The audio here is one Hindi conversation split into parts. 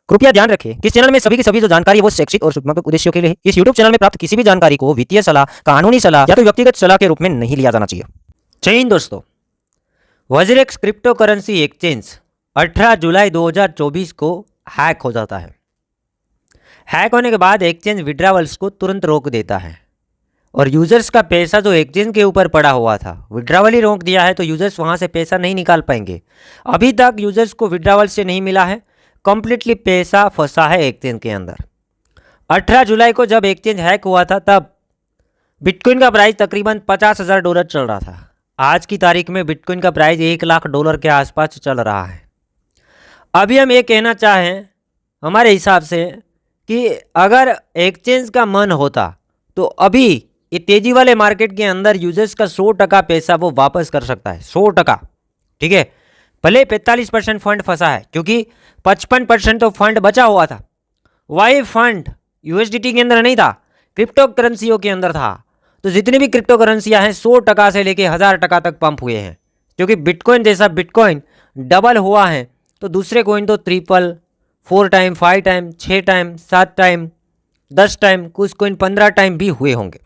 कृपया ध्यान रखें कि इस चैनल में सभी की सभी जो जानकारी है वो शैक्षिक और सूचनात्मक उद्देश्यों के लिए है। इस यूट्यूब चैनल में प्राप्त किसी भी जानकारी को वित्तीय सलाह, कानूनी सलाह या तो व्यक्तिगत सलाह के रूप में नहीं लिया जाना चाहिए। जय हिंद दोस्तों। वज्रेक्स क्रिप्टो करेंसी एक्सचेंज 18 जुलाई 2024 को हैक हो जाता है। हैक होने के बाद एक्सचेंज विड्रावल्स को तुरंत रोक देता है और यूजर्स का पैसा जो एक्सचेंज के ऊपर पड़ा हुआ था विड्रावल ही रोक दिया है, तो यूजर्स वहां से पैसा नहीं निकाल पाएंगे। अभी तक यूजर्स को विड्रावल से नहीं मिला है, कंप्लीटली पैसा फंसा है एक्सचेंज के अंदर। 18 जुलाई को जब एक्सचेंज हैक हुआ था तब बिटकॉइन का प्राइस तकरीबन $50,000 चल रहा था। आज की तारीख में बिटकॉइन का प्राइस $1,00,000 के आसपास चल रहा है। अभी हम ये कहना चाहें हमारे हिसाब से कि अगर एक्सचेंज का मन होता तो अभी ये तेजी वाले मार्केट के अंदर यूजर्स का 100% पैसा वो वापस कर सकता है। 100%, ठीक है। भले 45% फंड फंसा है क्योंकि 55% तो फंड बचा हुआ था। वही फंड यूएसडीटी के अंदर नहीं था, क्रिप्टो करेंसियों के अंदर था। तो जितनी भी क्रिप्टो करेंसियाँ हैं 100% से लेके 1000% तक पंप हुए हैं, क्योंकि बिटकॉइन जैसा बिटकॉइन डबल हुआ है तो दूसरे कॉइन तो triple, 4 time, 5 time, 6 time, 7 time, 10 time, कुछ कॉइन 15 टाइम भी हुए होंगे।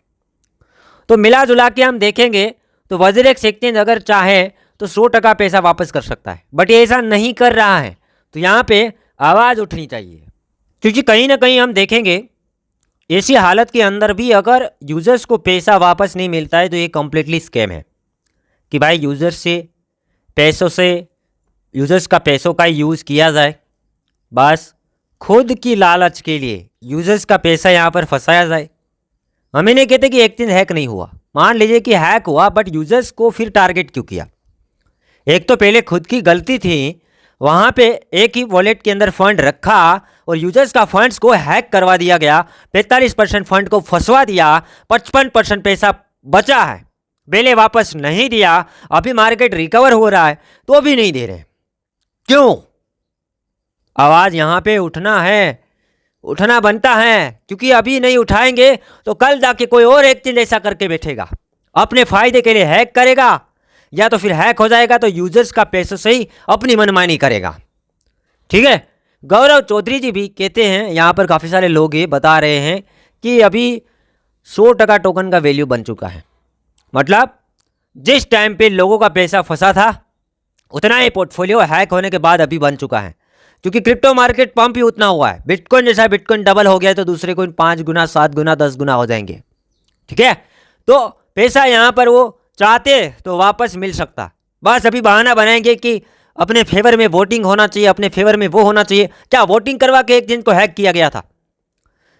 तो मिला जुला के हम देखेंगे तो वज्रेक्स एक्सचेंज अगर चाहे तो 100% पैसा वापस कर सकता है, बट ये ऐसा नहीं कर रहा है। तो यहाँ पे आवाज़ उठनी चाहिए, क्योंकि कहीं ना कहीं हम देखेंगे ऐसी हालत के अंदर भी अगर यूजर्स को पैसा वापस नहीं मिलता है तो ये कम्प्लीटली स्कैम है कि भाई यूजर्स का पैसों का यूज़ किया जाए, बस खुद की लालच के लिए यूजर्स का पैसा यहाँ पर फंसाया जाए। हम नहीं कहते कि एक्सचेंज हैक नहीं हुआ, मान लीजिए कि हैक हुआ, बट यूजर्स को फिर टारगेट क्यों किया? एक तो पहले खुद की गलती थी, वहाँ पे एक ही वॉलेट के अंदर फंड रखा और यूजर्स का फंड्स को हैक करवा दिया गया, 45% फंड को फंसवा दिया, 55% पैसा बचा है, पहले वापस नहीं दिया। अभी मार्केट रिकवर हो रहा है तो भी नहीं दे रहे, क्यों? आवाज़ यहाँ पे उठना है, उठना बनता है, क्योंकि अभी नहीं उठाएंगे तो कल जाके कोई और एक्सचेंज ऐसा करके बैठेगा, अपने फायदे के लिए हैक करेगा, या तो फिर हैक हो जाएगा तो यूजर्स का पैसों से ही अपनी मनमानी करेगा। ठीक है। गौरव चौधरी जी भी कहते हैं, यहाँ पर काफ़ी सारे लोग ये बता रहे हैं कि अभी 100% टोकन का वैल्यू बन चुका है। मतलब जिस टाइम पे लोगों का पैसा फंसा था उतना ही पोर्टफोलियो हैक होने के बाद अभी बन चुका है, क्योंकि क्रिप्टो मार्केट पंप ही उतना हुआ है। बिटकॉइन जैसा बिटकॉइन डबल हो गया तो दूसरे कोइन 5 गुना, 7 गुना, 10 गुना हो जाएंगे। ठीक है। तो पैसा यहाँ पर वो चाहते तो वापस मिल सकता, बस अभी बहाना बनाएंगे कि अपने फेवर में वोटिंग होना चाहिए, अपने फेवर में वो होना चाहिए। क्या वोटिंग करवा के एक दिन को हैक किया गया था?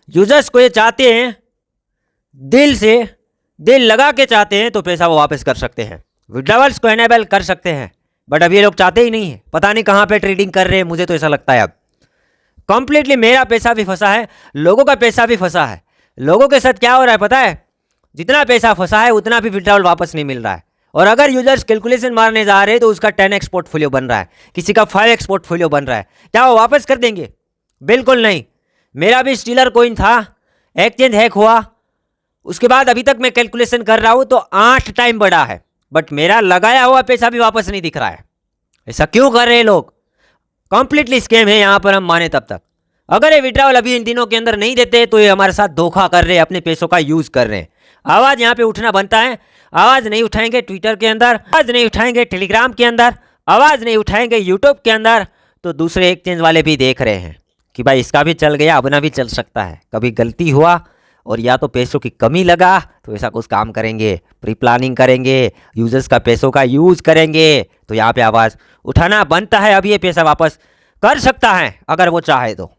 यूजर्स को ये चाहते हैं, दिल से दिल लगा के चाहते हैं तो पैसा वो वापस कर सकते हैं, विड्रावल्स को एनेबल कर सकते हैं, बट अब ये लोग चाहते ही नहीं है। पता नहीं कहाँ पे ट्रेडिंग कर रहे हैं, मुझे तो ऐसा लगता है अब कंप्लीटली मेरा पैसा भी फंसा है, लोगों का पैसा भी फंसा है। लोगों के साथ क्या हो रहा है पता है? जितना पैसा फंसा है उतना भी विड्रावल वापस नहीं मिल रहा है, और अगर यूजर्स कैलकुलेशन मारने जा रहे हैं तो उसका 10x पोर्टफोलियो बन रहा है, किसी का 5x पोर्टफोलियो बन रहा है। क्या वो वापस कर देंगे? बिल्कुल नहीं। मेरा भी स्टीलर कॉइन था, एक्सचेंज हैक हुआ, उसके बाद अभी तक मैं कैलकुलेशन कर रहा हूं तो 8 टाइम बढ़ा है, बट मेरा लगाया हुआ पैसा भी वापस नहीं दिख रहा है। ऐसा क्यों कर रहे हैं लोग? कंप्लीटली स्कैम है यहाँ पर, हम माने तब तक। अगर ये विड्रावल अभी इन दिनों के अंदर नहीं देते तो ये हमारे साथ धोखा कर रहे हैं, अपने पैसों का यूज कर रहे हैं। आवाज़ यहाँ पे उठना बनता है। आवाज़ नहीं उठाएंगे ट्विटर के अंदर, आवाज़ नहीं उठाएंगे टेलीग्राम के अंदर, आवाज़ नहीं उठाएंगे यूट्यूब के अंदर, तो दूसरे एक्सचेंज वाले भी देख रहे हैं कि भाई इसका भी चल गया, अपना भी चल सकता है। कभी गलती हुआ और या तो पैसों की कमी लगा तो ऐसा कुछ काम करेंगे, प्री प्लानिंग करेंगे, यूजर्स का पैसों का यूज़ करेंगे। तो यहाँ पे आवाज़ उठाना बनता है। अब ये पैसा वापस कर सकता है अगर वो चाहे तो।